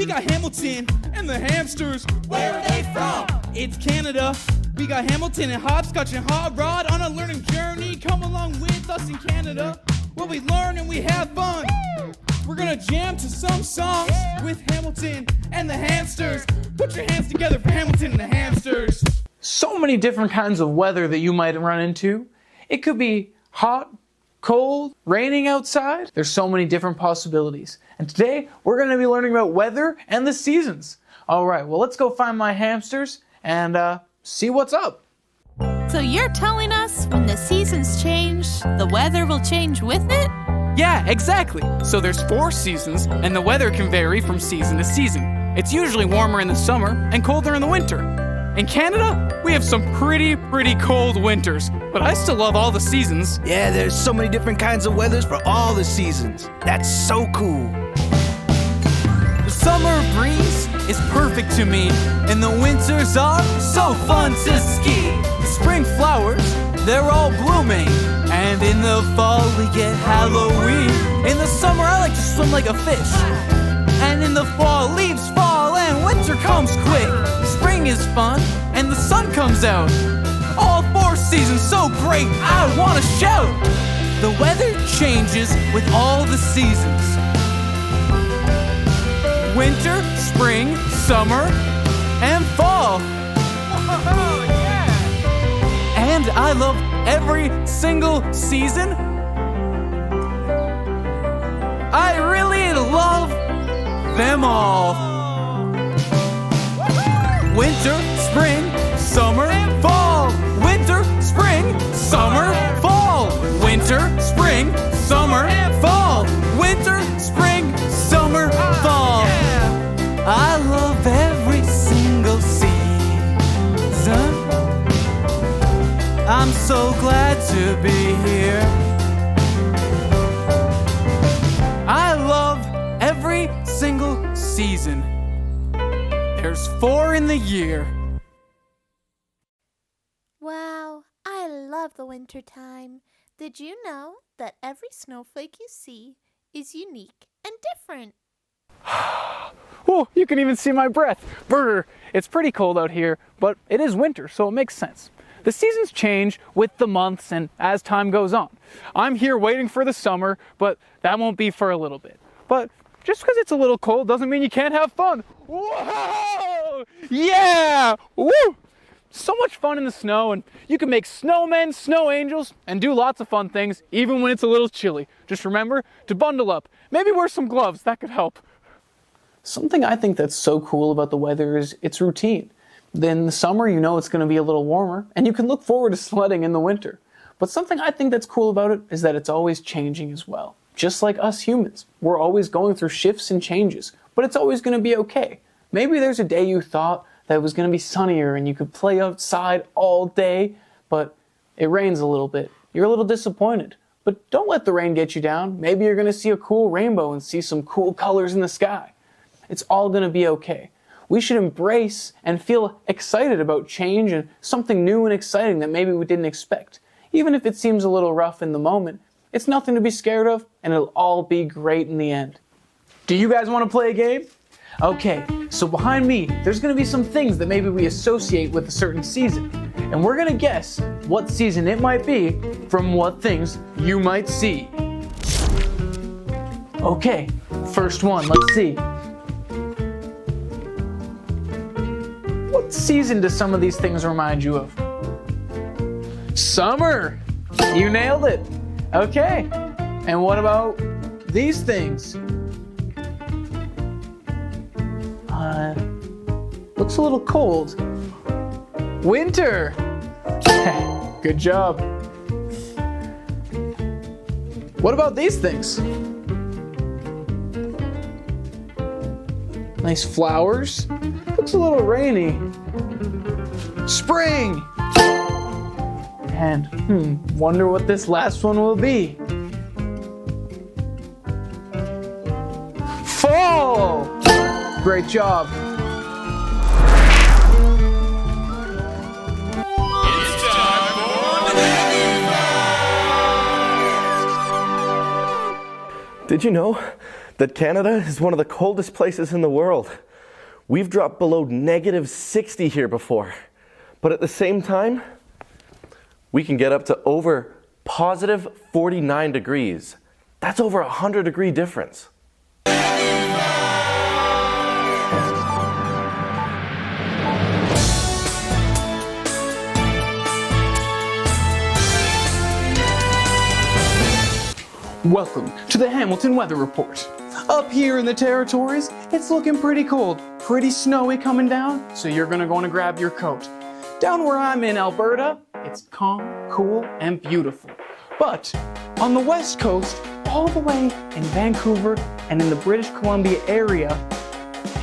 We got Hamilton and the Hamsters. Where are they from? It's Canada. We got Hamilton and hopscotch and hot rod on a learning journey. Come along with us in Canada, where we learn and we have fun. We're gonna jam to some songs with Hamilton and the Hamsters. Put your hands together for Hamilton and the Hamsters. So many different kinds of weather that you might run into. It could be hot, cold, raining outside. There's so many different possibilities. And today, we're gonna be learning about weather and the seasons. All right, well, let's go find my hamsters and see what's up. So you're telling us when the seasons change, the weather will change with it? Yeah, exactly. So there's 4 seasons, and the weather can vary from season to season. It's usually warmer in the summer and colder in the winter. In Canada, we have some pretty cold winters, but I still love all the seasons. Yeah, there's so many different kinds of weathers for all the seasons. That's so cool. The summer breeze is perfect to me, and the winters are so fun to ski. The spring flowers, they're all blooming, and in the fall we get Halloween. In the summer I like to swim like a fish, and in the fall leaves fall and winter comes quick. Spring is fun and the sun comes out. All 4 seasons so great I wanna shout. The weather changes with all the seasons. Winter, spring, summer, and fall. Whoa, yeah! And I love every single season. I really love them all. Winter, spring, summer, fall. Winter, spring, summer, fall. Winter, spring, summer, fall. Winter, spring, summer, fall. I love every single season. I'm so glad to be here. I love every single season. There's 4 in the year. Wow, I love the winter time. Did you know that every snowflake you see is unique and different? Oh, you can even see my breath. Brr, it's pretty cold out here, but it is winter, so it makes sense. The seasons change with the months and as time goes on. I'm here waiting for the summer, but that won't be for a little bit. But just because it's a little cold doesn't mean you can't have fun. Whoa! Yeah! Woo! So much fun in the snow, and you can make snowmen, snow angels, and do lots of fun things, even when it's a little chilly. Just remember to bundle up. Maybe wear some gloves, that could help. Something I think that's so cool about the weather is its routine. Then in the summer, you know it's going to be a little warmer, and you can look forward to sledding in the winter. But something I think that's cool about it is that it's always changing as well. Just like us humans, we're always going through shifts and changes, but it's always going to be okay. Maybe there's a day you thought that it was going to be sunnier and you could play outside all day, but it rains a little bit. You're a little disappointed. But don't let the rain get you down. Maybe you're going to see a cool rainbow and see some cool colors in the sky. It's all going to be okay. We should embrace and feel excited about change and something new and exciting that maybe we didn't expect. Even if it seems a little rough in the moment, it's nothing to be scared of, and it'll all be great in the end. Do you guys want to play a game? Okay, so behind me, there's going to be some things that maybe we associate with a certain season. And we're going to guess what season it might be from what things you might see. Okay, first one, let's see. What season do some of these things remind you of? Summer! You nailed it! Okay, and what about these things? Looks a little cold. Winter! Good job. What about these things? Nice flowers. Looks a little rainy. Spring! And, wonder what this last one will be. Fall! Great job. It's time for the Did you know that Canada is one of the coldest places in the world. We've dropped below negative 60 here before. But at the same time, we can get up to over positive 49 degrees. That's over a 100-degree difference. Welcome to the Hamilton Weather Report. Up here in the territories, it's looking pretty cold, pretty snowy coming down, so you're gonna want to grab your coat. Down where I'm in Alberta, it's calm, cool, and beautiful. But on the west coast, all the way in Vancouver and in the British Columbia area,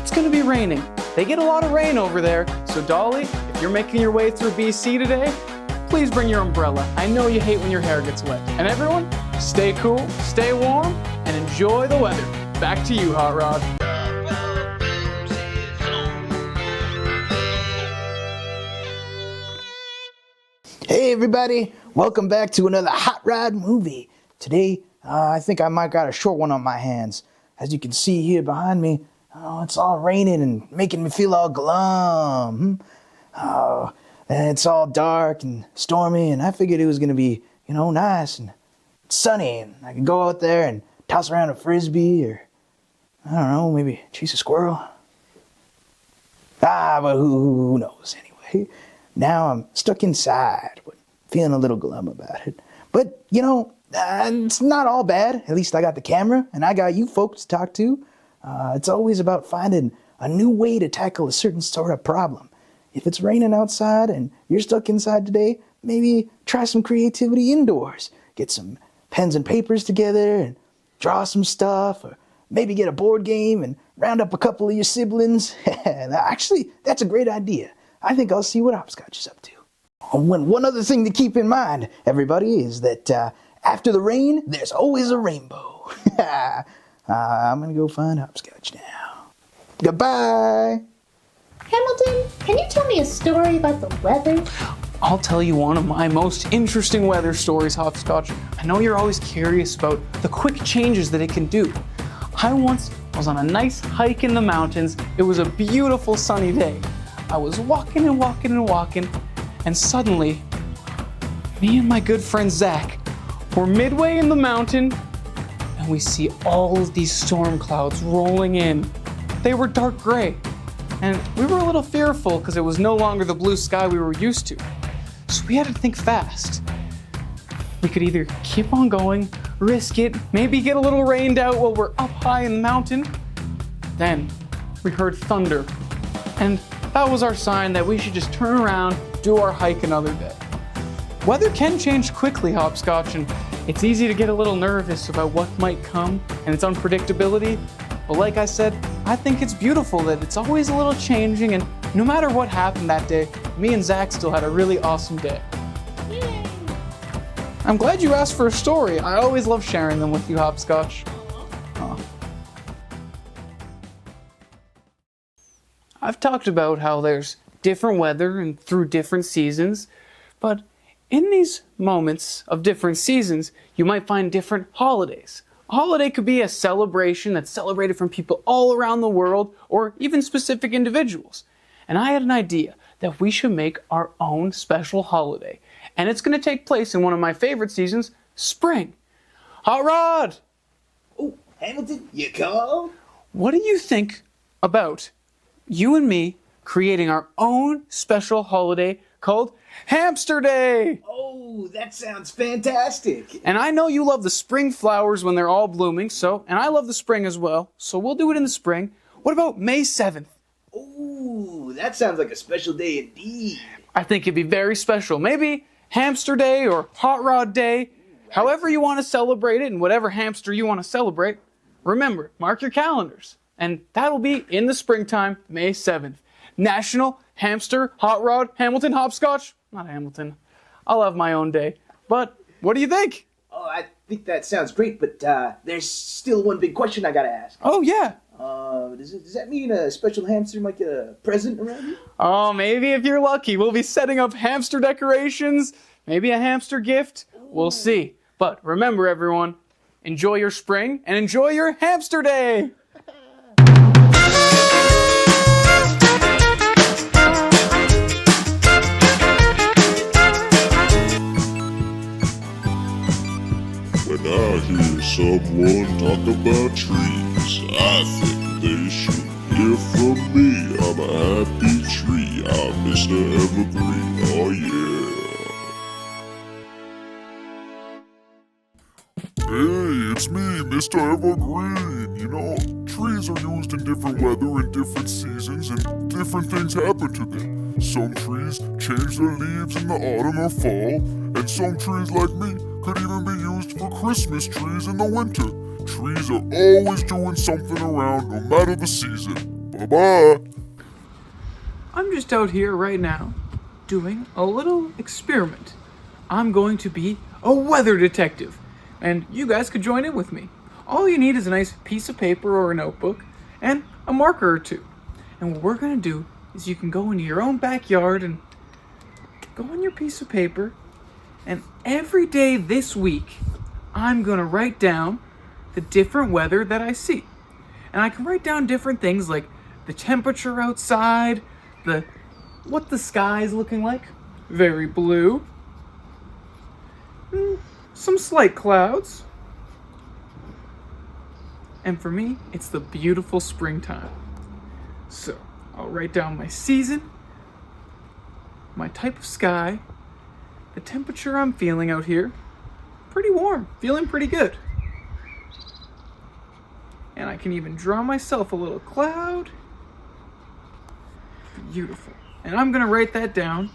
it's gonna be raining. They get a lot of rain over there, so Dolly, if you're making your way through BC today, please bring your umbrella. I know you hate when your hair gets wet. And everyone, stay cool, stay warm, and enjoy the weather. Back to you, Hot Rod. Hey everybody, welcome back to another Hot Rod movie. Today, I think I might got a short one on my hands. As you can see here behind me, it's all raining and making me feel all glum. And it's all dark and stormy, and I figured it was gonna be, nice and sunny, and I could go out there and toss around a frisbee, or I don't know, maybe chase a squirrel. But who knows anyway. Now I'm stuck inside, but feeling a little glum about it. But, it's not all bad. At least I got the camera, and I got you folks to talk to. It's always about finding a new way to tackle a certain sort of problem. If it's raining outside and you're stuck inside today, maybe try some creativity indoors. Get some pens and papers together and draw some stuff, or maybe get a board game and round up a couple of your siblings. Actually, that's a great idea. I think I'll see what Hopscotch is up to. One other thing to keep in mind, everybody, is that after the rain, there's always a rainbow. I'm going to go find Hopscotch now. Goodbye. Hamilton, can you tell me a story about the weather? I'll tell you one of my most interesting weather stories, Hopscotch. I know you're always curious about the quick changes that it can do. I once was on a nice hike in the mountains. It was a beautiful sunny day. I was walking and walking and walking, and suddenly, me and my good friend Zach were midway in the mountain, and we see all of these storm clouds rolling in. They were dark gray, and we were a little fearful because it was no longer the blue sky we were used to. So we had to think fast. We could either keep on going, risk it, maybe get a little rained out while we're up high in the mountain. Then we heard thunder, and that was our sign that we should just turn around, do our hike another day. Weather can change quickly, Hopscotch, and it's easy to get a little nervous about what might come and its unpredictability. But like I said, I think it's beautiful that it's always a little changing, and no matter what happened that day, me and Zach still had a really awesome day. Yay. I'm glad you asked for a story. I always love sharing them with you, Hopscotch. I've talked about how there's different weather and through different seasons, but in these moments of different seasons, you might find different holidays. A holiday could be a celebration that's celebrated from people all around the world, or even specific individuals. And I had an idea that we should make our own special holiday. And it's going to take place in one of my favorite seasons, spring. Hot Rod! Oh, Hamilton, you called? What do you think about you and me creating our own special holiday called Hamster Day? Oh, that sounds fantastic. And I know you love the spring flowers when they're all blooming, and I love the spring as well, so we'll do it in the spring. What about May 7th? Oh, that sounds like a special day indeed. I think it'd be very special. Maybe Hamster Day or Hot Rod Day. However you want to celebrate it, and whatever hamster you want to celebrate. Remember, mark your calendars. And that'll be in the springtime, May 7th. National Hamster Hot Rod Hamilton Hopscotch. Not Hamilton. I'll have my own day. But what do you think? Oh, I think that sounds great, but there's still one big question I gotta ask. Oh, yeah. Does that mean a special hamster might get a present around here? Oh, maybe if you're lucky. We'll be setting up hamster decorations. Maybe a hamster gift. We'll see. But remember, everyone, enjoy your spring and enjoy your hamster day! When I hear someone talk about trees, I think they should hear from me. I'm a happy tree, I'm Mr. Evergreen, oh yeah. Hey, it's me, Mr. Evergreen. You know, trees are used in different weather and different seasons, and different things happen to them. Some trees change their leaves in the autumn or fall, and some trees like me could even be used for Christmas trees in the winter. Trees are always doing something around, no matter the season. Bye-bye. I'm just out here right now doing a little experiment. I'm going to be a weather detective, and you guys could join in with me. All you need is a nice piece of paper or a notebook and a marker or two. And what we're going to do is you can go into your own backyard and go on your piece of paper, and every day this week, I'm going to write down the different weather that I see. And I can write down different things like the temperature outside, what the sky is looking like, very blue, some slight clouds, and for me, it's the beautiful springtime. So, I'll write down my season, my type of sky, the temperature I'm feeling out here, pretty warm, feeling pretty good. And I can even draw myself a little cloud. Beautiful. And I'm gonna write that down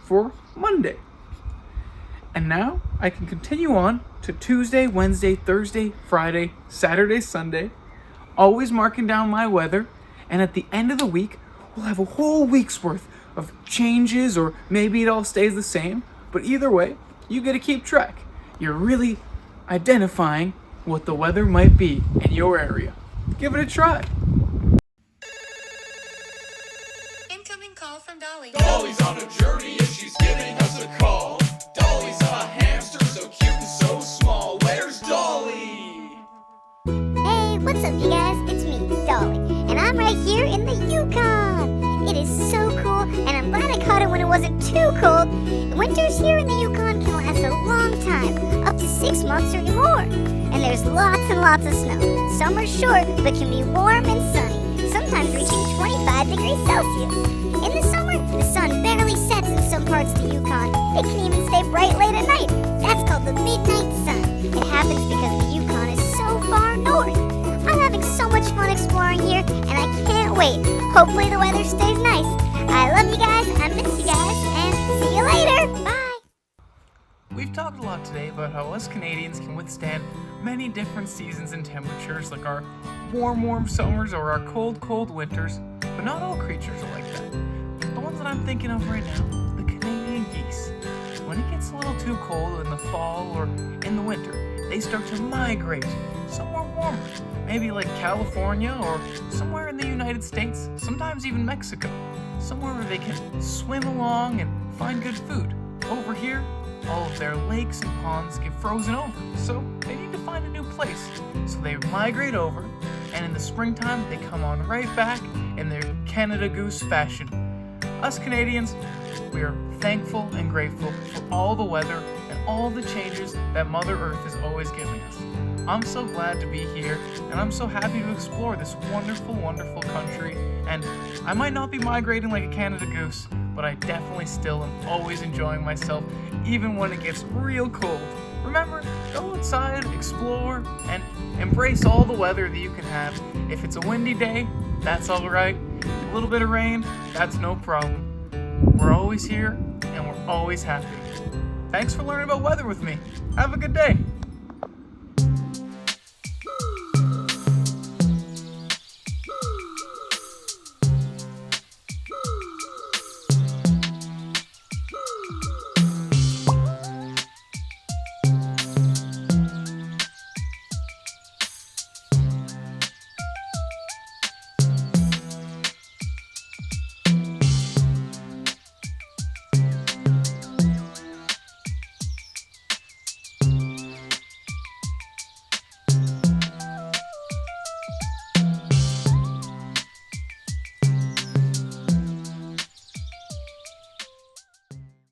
for Monday. And now I can continue on to Tuesday, Wednesday, Thursday, Friday, Saturday, Sunday, always marking down my weather. And at the end of the week, we'll have a whole week's worth of changes, or maybe it all stays the same. But either way, you get to keep track. You're really identifying what the weather might be in your area. Give it a try. Incoming call from Dolly. Dolly's on a journey and she's giving us a call. Dolly's a hamster so cute and so small. Where's Dolly? Hey, what's up, you guys? It's me, Dolly, and I'm right here in the Yukon. It is so cool, and I'm glad I caught it when it wasn't too cold. Winters here in the Yukon can last a long time, up to 6 months or more. And there's lots and lots of snow. Some are short, but can be warm and sunny, sometimes reaching 25 degrees Celsius. In the summer, the sun barely sets in some parts of the Yukon. It can even stay bright late at night. That's called the midnight sun. It happens because the Yukon is so far north. I'm having so much fun exploring here, and I can't wait. Hopefully the weather stays nice. I love you guys, I miss you guys, and see you later. Bye. We've talked a lot today about how us Canadians can withstand many different seasons and temperatures, like our warm summers or our cold winters, but not all creatures are like that. The ones that I'm thinking of right now, the Canadian geese. When it gets a little too cold in the fall or in the winter, they start to migrate somewhere warmer, maybe like California or somewhere in the United States, sometimes even Mexico, somewhere where they can swim along and find good food. Over here, all of their lakes and ponds get frozen over, so they need to find a new place. So they migrate over, and in the springtime, they come on right back in their Canada Goose fashion. Us Canadians, we are thankful and grateful for all the weather and all the changes that Mother Earth is always giving us. I'm so glad to be here, and I'm so happy to explore this wonderful, wonderful country. And I might not be migrating like a Canada goose, but I definitely still am always enjoying myself, even when it gets real cold. Remember, go outside, explore, and embrace all the weather that you can have. If it's a windy day, that's all right. A little bit of rain, that's no problem. We're always here, and we're always happy. Thanks for learning about weather with me. Have a good day.